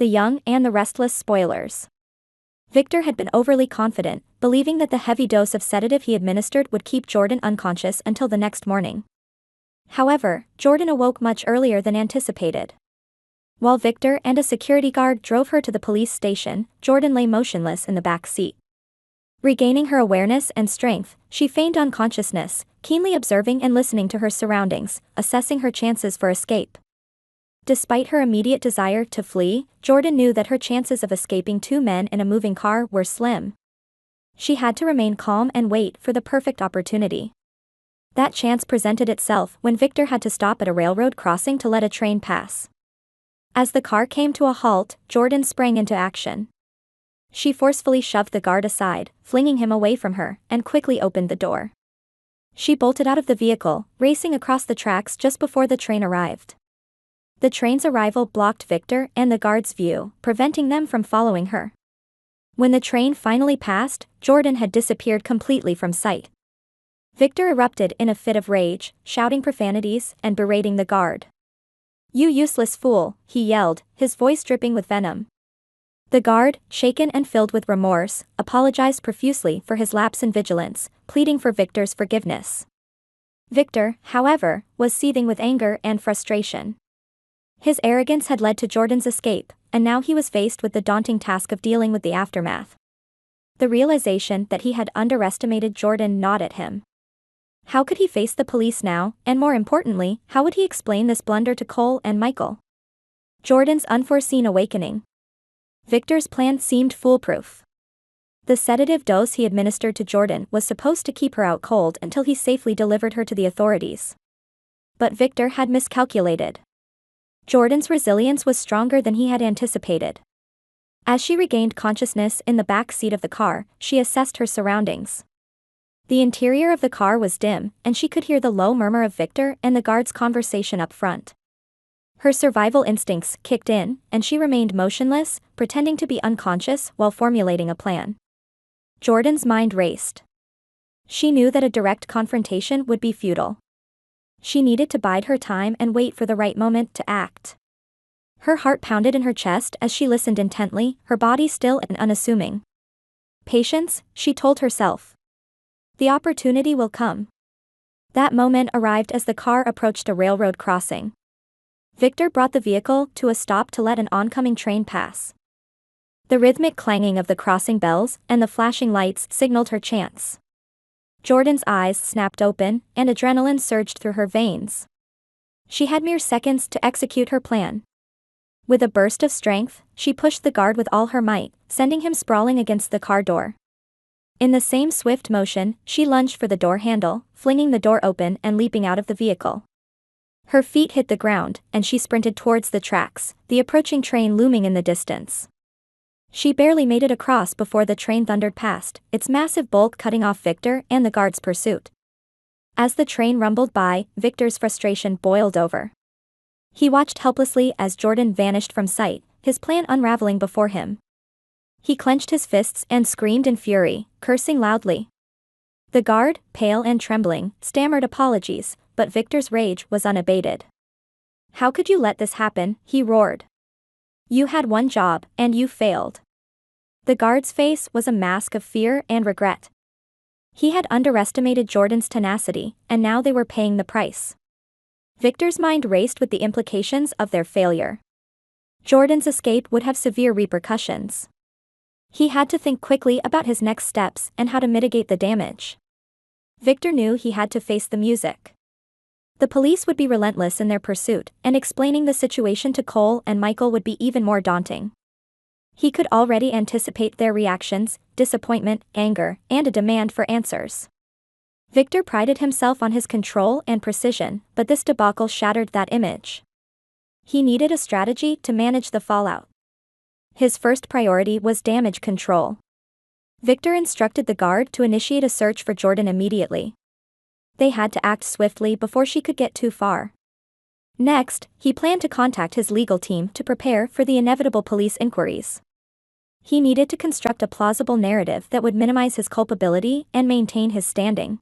the young, and the restless spoilers. Victor had been overly confident, believing that the heavy dose of sedative he administered would keep Jordan unconscious until the next morning. However, Jordan awoke much earlier than anticipated. While Victor and a security guard drove her to the police station, Jordan lay motionless in the back seat. Regaining her awareness and strength, she feigned unconsciousness, keenly observing and listening to her surroundings, assessing her chances for escape. Despite her immediate desire to flee, Jordan knew that her chances of escaping two men in a moving car were slim. She had to remain calm and wait for the perfect opportunity. That chance presented itself when Victor had to stop at a railroad crossing to let a train pass. As the car came to a halt, Jordan sprang into action. She forcefully shoved the guard aside, flinging him away from her, and quickly opened the door. She bolted out of the vehicle, racing across the tracks just before the train arrived. The train's arrival blocked Victor and the guard's view, preventing them from following her. When the train finally passed, Jordan had disappeared completely from sight. Victor erupted in a fit of rage, shouting profanities and berating the guard. "You useless fool," he yelled, his voice dripping with venom. The guard, shaken and filled with remorse, apologized profusely for his lapse in vigilance, pleading for Victor's forgiveness. Victor, however, was seething with anger and frustration. His arrogance had led to Jordan's escape, and now he was faced with the daunting task of dealing with the aftermath. The realization that he had underestimated Jordan gnawed at him. How could he face the police now, and more importantly, how would he explain this blunder to Cole and Michael? Jordan's unforeseen awakening. Victor's plan seemed foolproof. The sedative dose he administered to Jordan was supposed to keep her out cold until he safely delivered her to the authorities. But Victor had miscalculated. Jordan's resilience was stronger than he had anticipated. As she regained consciousness in the back seat of the car, she assessed her surroundings. The interior of the car was dim, and she could hear the low murmur of Victor and the guard's conversation up front. Her survival instincts kicked in, and she remained motionless, pretending to be unconscious while formulating a plan. Jordan's mind raced. She knew that a direct confrontation would be futile. She needed to bide her time and wait for the right moment to act. Her heart pounded in her chest as she listened intently, her body still and unassuming. Patience, she told herself. The opportunity will come. That moment arrived as the car approached a railroad crossing. Victor brought the vehicle to a stop to let an oncoming train pass. The rhythmic clanging of the crossing bells and the flashing lights signaled her chance. Jordan's eyes snapped open, and adrenaline surged through her veins. She had mere seconds to execute her plan. With a burst of strength, she pushed the guard with all her might, sending him sprawling against the car door. In the same swift motion, she lunged for the door handle, flinging the door open and leaping out of the vehicle. Her feet hit the ground, and she sprinted towards the tracks, the approaching train looming in the distance. She barely made it across before the train thundered past, its massive bulk cutting off Victor and the guard's pursuit. As the train rumbled by, Victor's frustration boiled over. He watched helplessly as Jordan vanished from sight, his plan unraveling before him. He clenched his fists and screamed in fury, cursing loudly. The guard, pale and trembling, stammered apologies, but Victor's rage was unabated. "How could you let this happen?" he roared. "You had one job, and you failed." The guard's face was a mask of fear and regret. He had underestimated Jordan's tenacity, and now they were paying the price. Victor's mind raced with the implications of their failure. Jordan's escape would have severe repercussions. He had to think quickly about his next steps and how to mitigate the damage. Victor knew he had to face the music. The police would be relentless in their pursuit, and explaining the situation to Cole and Michael would be even more daunting. He could already anticipate their reactions: disappointment, anger, and a demand for answers. Victor prided himself on his control and precision, but this debacle shattered that image. He needed a strategy to manage the fallout. His first priority was damage control. Victor instructed the guard to initiate a search for Jordan immediately. They had to act swiftly before she could get too far. Next, he planned to contact his legal team to prepare for the inevitable police inquiries. He needed to construct a plausible narrative that would minimize his culpability and maintain his standing.